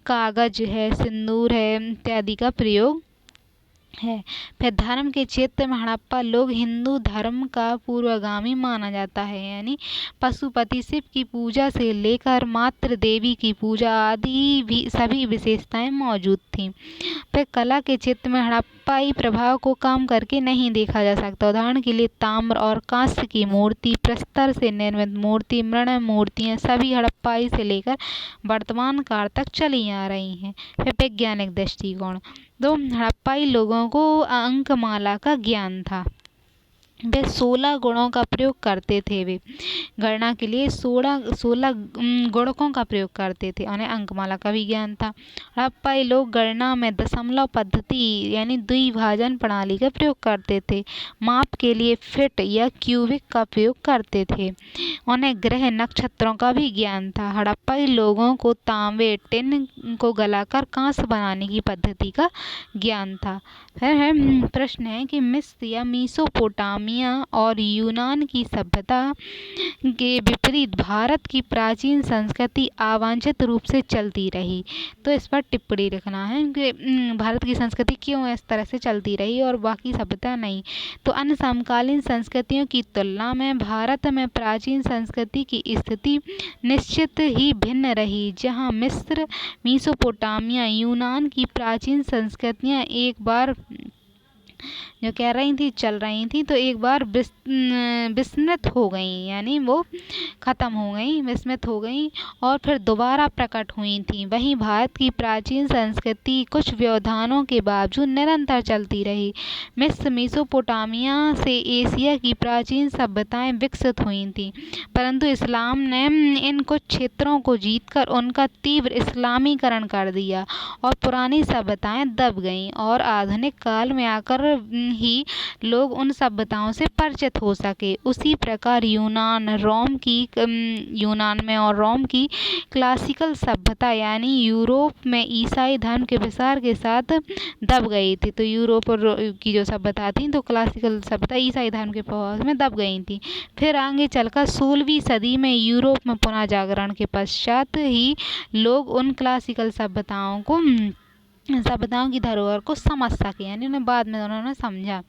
कागज है, सिंदूर है इत्यादि का प्रयोग है। फिर धर्म के क्षेत्र में हड़प्पा लोग हिंदू धर्म का पूर्वगामी माना जाता है। यानी पशुपति शिव की पूजा से लेकर मातृ देवी की पूजा आदि भी सभी विशेषताएं मौजूद थीं। फिर कला के क्षेत्र में हड़प्पाई प्रभाव को कम करके नहीं देखा जा सकता। उदाहरण के लिए ताम्र और कांस्य की मूर्ति, प्रस्तर से निर्मित मूर्ति, मृण मूर्तियां सभी हड़प्पाई से लेकर वर्तमान काल तक चली आ रही हैं। फिर वैज्ञानिक दृष्टिकोण, तो हड़प्पाई लोगों को अंकमाला का ज्ञान था। वे 16 गुणों का प्रयोग करते थे। वे गणना के लिए 16 गुणकों का प्रयोग करते थे। उन्हें अंकमाला का भी ज्ञान था। हड़प्पाई लोग गणना में दशमलव पद्धति यानी द्विभाजन प्रणाली का प्रयोग करते थे। माप के लिए फीट या क्यूबिक का प्रयोग करते थे। उन्हें ग्रह नक्षत्रों का भी ज्ञान था। हड़प्पाई लोगों को तांबे टिन को गलाकर कांस्य बनाने की पद्धति का ज्ञान था। फिर प्रश्न है कि मिस्र या मेसोपोटामिया और यूनान की सभ्यता के विपरीत भारत की प्राचीन संस्कृति अवांछित रूप से चलती रही। तो इस पर टिप्पणी लिखना है कि भारत की संस्कृति क्यों इस तरह से चलती रही और बाकी सभ्यता नहीं। तो अन्य समकालीन संस्कृतियों की तुलना में भारत में प्राचीन संस्कृति की स्थिति निश्चित ही भिन्न रही। जहाँ मिस्र, मेसोपोटामिया, यूनान की प्राचीन संस्कृतियाँ एक बार जो कह रही थी चल रही थी तो एक बार विस्मृत हो गई, यानी वो खत्म हो गई, विस्मृत हो गई और फिर दोबारा प्रकट हुई थी। वहीं भारत की प्राचीन संस्कृति कुछ व्यवधानों के बावजूद निरंतर चलती रही। मिस्र, मेसोपोटामिया से एशिया की प्राचीन सभ्यताएं विकसित हुई थीं, परंतु इस्लाम ने इन कुछ क्षेत्रों को जीतकर उनका तीव्र इस्लामीकरण कर दिया और पुरानी सभ्यताएं दब गईं और आधुनिक काल में आकर ही लोग उन सभ्यताओं से परिचित हो सके। उसी प्रकार यूनान में और रोम की क्लासिकल सभ्यता यानी यूरोप में ईसाई धर्म के विस्तार के साथ दब गई थी। तो यूरोप की जो सभ्यता थी तो क्लासिकल सभ्यता ईसाई धर्म के प्रभाव में दब गई थी। फिर आगे चलकर 16वीं सदी में यूरोप में पुनः जागरण के पश्चात ही लोग उन क्लासिकल सभ्यताओं की धरोहर को समझ सके, यानी उन्हें बाद में उन्होंने समझा।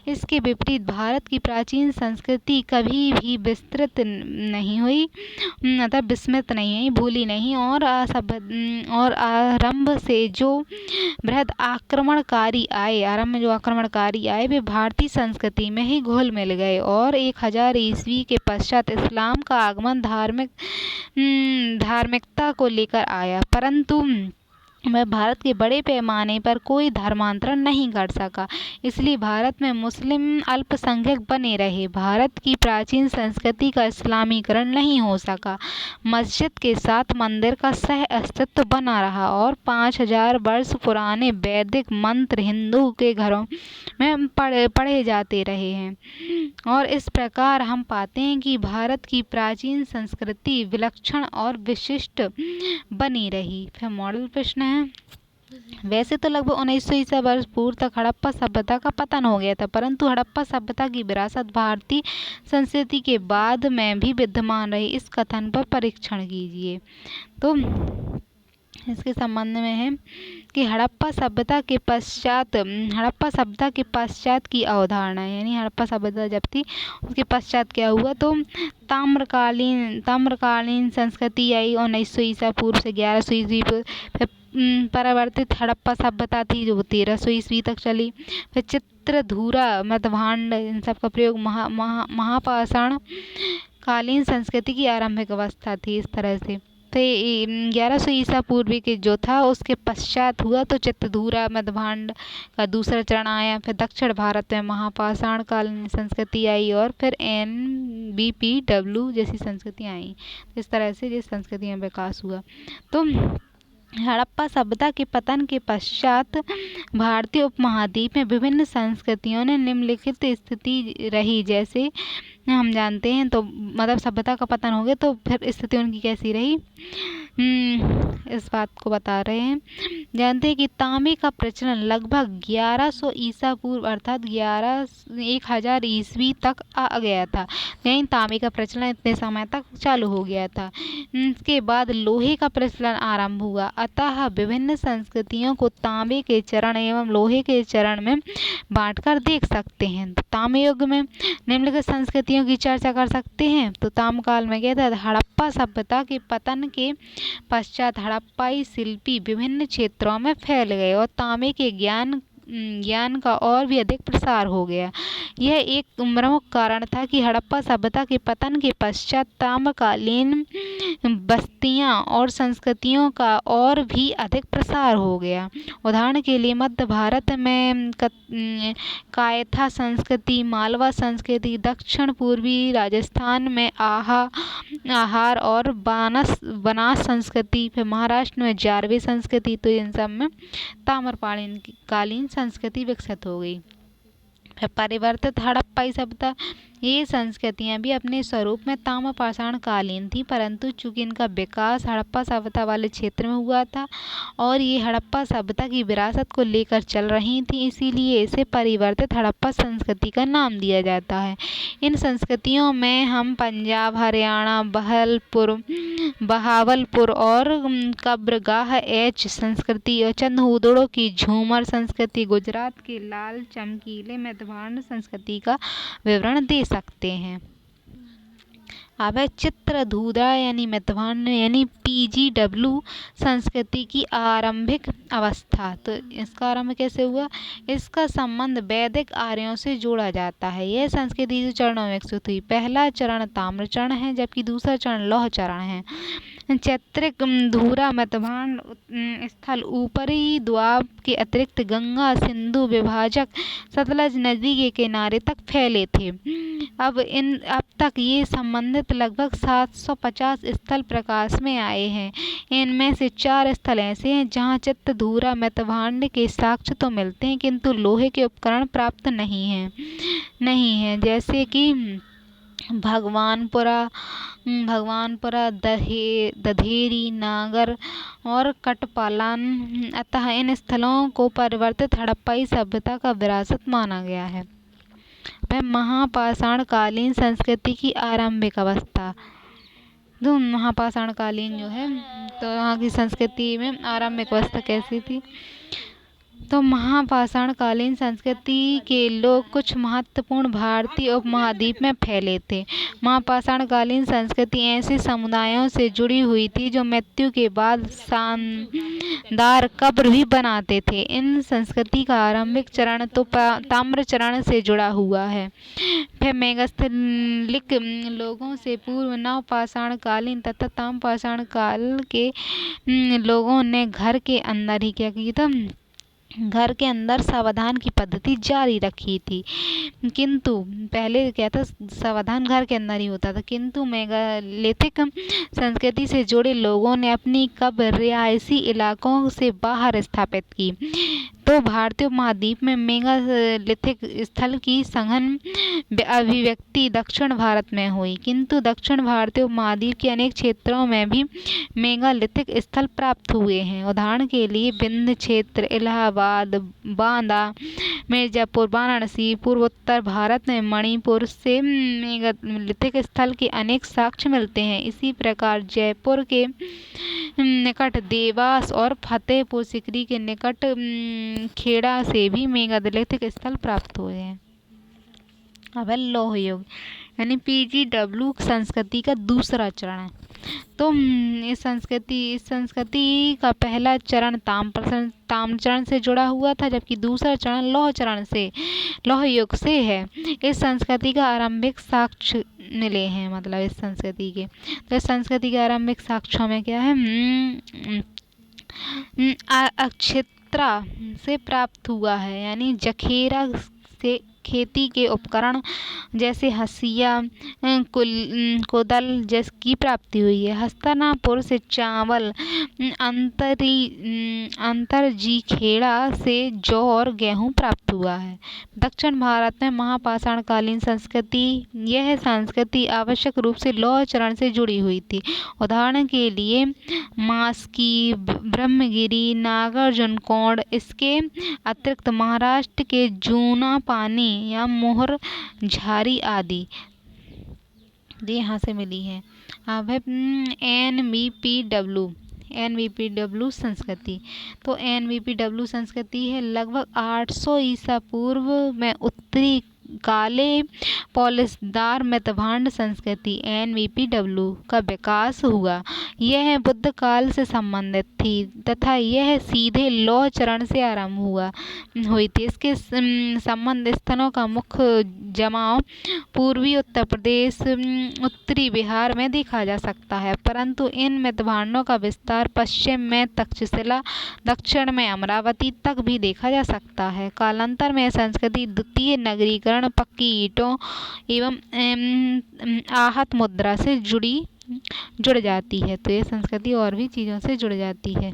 इसके विपरीत भारत की प्राचीन संस्कृति कभी भी विस्तृत नहीं हुई, मतलब विस्मृत नहीं हुई, भूली नहीं और आरंभ से जो बृहद आक्रमणकारी आए वे भारतीय संस्कृति में ही घुल मिल गए और 1000 ईस्वी के पश्चात इस्लाम का आगमन धार्मिकता को लेकर आया, परंतु वह भारत के बड़े पैमाने पर कोई धर्मांतरण नहीं कर सका। इसलिए भारत में मुस्लिम अल्पसंख्यक बने रहे। भारत की प्राचीन संस्कृति का इस्लामीकरण नहीं हो सका। मस्जिद के साथ मंदिर का सह अस्तित्व बना रहा और 5000 वर्ष पुराने वैदिक मंत्र हिंदू के घरों में पढ़े जाते रहे हैं। और इस प्रकार हम पाते हैं कि भारत की प्राचीन संस्कृति विलक्षण और विशिष्ट बनी रही। फिर मॉडल प्रश्न है। वैसे तो लगभग 1900 ईसा वर्ष पूर्व तक हड़प्पा सभ्यता का पतन हो गया था, परंतु हड़प्पा सभ्यता की विरासत भारतीय संस्कृति के बाद में भी विद्यमान रही। इस कथन पर परीक्षण कीजिए। तो इसके संबंध में है कि हड़प्पा सभ्यता के पश्चात की अवधारणा, यानी हड़प्पा सभ्यता जब थी उसके पश्चात क्या हुआ। तो ताम्रकालीन संस्कृति आई 1900 ईसा पूर्व से 1100 ईस्वी परिवर्तित हड़प्पा सभ्यता थी जो 1300 ईस्वी तक चली। फिर चित्रधूरा, मृदभांड, इन सब का प्रयोग महापाषाण कालीन संस्कृति की आरंभिक अवस्था थी। इस तरह से फिर 1100 ईसा पूर्व के जो था उसके पश्चात हुआ तो चित्रधूरा मृदभांड का दूसरा चरण आया। फिर दक्षिण भारत में महापाषाण कालीन संस्कृति आई और फिर NBPW जैसी संस्कृतियाँ आई। इस तरह से जिस संस्कृति में विकास हुआ। तो हड़प्पा सभ्यता के पतन के पश्चात भारतीय उपमहाद्वीप में विभिन्न संस्कृतियों ने निम्नलिखित स्थिति रही। जैसे हम जानते हैं तो मतलब सभ्यता का पतन हो गया तो फिर स्थिति उनकी कैसी रही, इस बात को बता रहे हैं। जानते हैं कि तांबे का प्रचलन लगभग 1100 ईसा पूर्व अर्थात 1000 ईस्वी तक आ गया था, यानी तांबे का प्रचलन इतने समय तक चालू हो गया था। इसके बाद लोहे का प्रचलन आरंभ हुआ। अतः विभिन्न संस्कृतियों को तांबे के चरण एवं लोहे के चरण में बांटकर देख सकते हैं। तो तांबे युग में निम्नलिखित संस्कृतियों की चर्चा कर सकते हैं। तो ताम्रकाल में क्या था, हड़प्पा सभ्यता के पतन के पश्चात हड़प्पाई शिल्पी विभिन्न क्षेत्रों में फैल गए और तांबे के ज्ञान ज्ञान का और भी अधिक प्रसार हो गया। यह एक प्रमुख कारण था कि हड़प्पा सभ्यता के पतन के पश्चात ताम्रकालीन बस्तियां और संस्कृतियों का और भी अधिक प्रसार हो गया। उदाहरण के लिए मध्य भारत में कायथा संस्कृति, मालवा संस्कृति, दक्षिण पूर्वी राजस्थान में आहार और बनास संस्कृति, फिर महाराष्ट्र में जारवे संस्कृति, तो इन सब में ताम्रकालीन संस्कृति विकसित हो गई। फिर परिवर्तित हड़प्पाई सभ्यता, ये संस्कृतियाँ भी अपने स्वरूप में ताम्र पाषाण कालीन थी, परंतु चूंकि इनका विकास हड़प्पा सभ्यता वाले क्षेत्र में हुआ था और ये हड़प्पा सभ्यता की विरासत को लेकर चल रही थी, इसीलिए इसे परिवर्तित हड़प्पा संस्कृति का नाम दिया जाता है। इन संस्कृतियों में हम पंजाब, हरियाणा, बहावलपुर और कब्रगाह एच संस्कृति और चंदहुदड़ो की झूमर संस्कृति, गुजरात के लाल चमकीले मेदभांड संस्कृति का विवरण दे सकते हैं। अब है चित्रधूरा यानी मेदभांड यानी PGW संस्कृति की आरंभिक अवस्था। तो इसका आरंभ कैसे हुआ? इसका संबंध वैदिक आर्यों से जोड़ा जाता है। यह संस्कृति 2 चरणों में विकसित हुई। पहला चरण ताम्र चरण है, जबकि दूसरा चरण लौह चरण है। चैत्रिक धूरा मेदभांड स्थल ऊपरी द्वाब के अतिरिक्त गंगा सिंधु विभाजक सतलज नदी के किनारे तक फैले थे। अब तक ये संबंधित लगभग 750 स्थल प्रकाश में आए हैं। इनमें से 4 स्थल ऐसे हैं जहाँ चित्रधूरा मेदभांड के साक्ष्य तो मिलते हैं, किंतु लोहे के उपकरण प्राप्त नहीं हैं, जैसे कि भगवानपुरा, दधेरी, नागर और कटपालान। अतः इन स्थलों को परिवर्तित हड़प्पाई सभ्यता का विरासत माना गया है। वह महापाषाण कालीन संस्कृति की आरंभिक अवस्था। जो महापाषाण कालीन जो है, तो वहाँ की संस्कृति में आरंभिक अवस्था कैसी थी? तो महापाषाण कालीन संस्कृति के लोग कुछ महत्वपूर्ण भारतीय उपमहाद्वीप में फैले थे। महापाषाण कालीन संस्कृति ऐसे समुदायों से जुड़ी हुई थी जो मृत्यु के बाद शानदार कब्र भी बनाते थे। इन संस्कृति का आरंभिक चरण तो ताम्र चरण से जुड़ा हुआ है। फिर मेगास्थलीक लोगों से पूर्व नवपाषाण कालीन तथा ताम्रपाषाण काल के लोगों ने घर के अंदर ही क्या किया था? घर के अंदर सावधान की पद्धति जारी रखी थी। किंतु पहले क्या था? सावधान घर के अंदर ही होता था, किंतु मेगालिथिक संस्कृति से जुड़े लोगों ने अपनी कब्र रिहायशी इलाकों से बाहर स्थापित की। तो भारतीय उपमहाद्वीप में मेगालिथिक स्थल की सघन अभिव्यक्ति दक्षिण भारत में हुई, किंतु दक्षिण भारतीय उपमहाद्वीप के अनेक क्षेत्रों में भी मेगालिथिक स्थल प्राप्त हुए हैं। उदाहरण के लिए विंध्य क्षेत्र, इलाहाबाद, बांदा, मिर्जापुर, वाराणसी, पूर्वोत्तर भारत में मणिपुर से मेगालिथिक स्थल के अनेक साक्ष्य मिलते हैं। इसी प्रकार जयपुर के निकट देवास और फतेहपुर सीकरी के निकट खेड़ा से भी मेगालिथिक स्थल प्राप्त हुए हैं। अब लौह युग यानी PGW संस्कृति का दूसरा चरण है। तो इस संस्कृति का पहला चरण ताम्र चरण से जुड़ा हुआ था, जबकि दूसरा चरण लौह युग से है। इस संस्कृति का आरंभिक साक्ष्य मिले हैं, मतलब इस संस्कृति के। तो इस संस्कृति के आरंभिक साक्ष्यों में क्या है? अक्षित्रा से प्राप्त हुआ है, यानी जखेरा से खेती के उपकरण जैसे हसिया, कोदल जिसकी प्राप्ति हुई है। हस्तिनापुर से चावल, अंतरजी खेड़ा से जौ और गेहूं प्राप्त हुआ है। दक्षिण भारत में महापाषाण कालीन संस्कृति, यह संस्कृति आवश्यक रूप से लौह चरण से जुड़ी हुई थी। उदाहरण के लिए मास्की, ब्रह्मगिरी, नागार्जुनकोंड, इसके अतिरिक्त महाराष्ट्र के जूना पानी या मोहर झारी आदि यहाँ से मिली है। अब है NVPW संस्कृति। तो NVPW संस्कृति है लगभग 800 ईसा पूर्व में उत्तरी काले पॉलिशदार मृतभांड संस्कृति NVPW का विकास हुआ। यह बुद्ध काल से संबंधित थी तथा यह सीधे लौह चरण से आरंभ हुई थी। इसके संबंध स्थलों का मुख्य जमाव पूर्वी उत्तर प्रदेश, उत्तरी बिहार में देखा जा सकता है, परंतु इन मृतभांडों का विस्तार पश्चिम में तक्षशिला, दक्षिण में अमरावती तक भी देखा जा सकता है। कालांतर में संस्कृति द्वितीय नगरीकरण, पक्की ईंटों एवं आहत मुद्रा से जुड़ जाती है। तो ये संस्कृति और भी चीज़ों से जुड़ जाती है।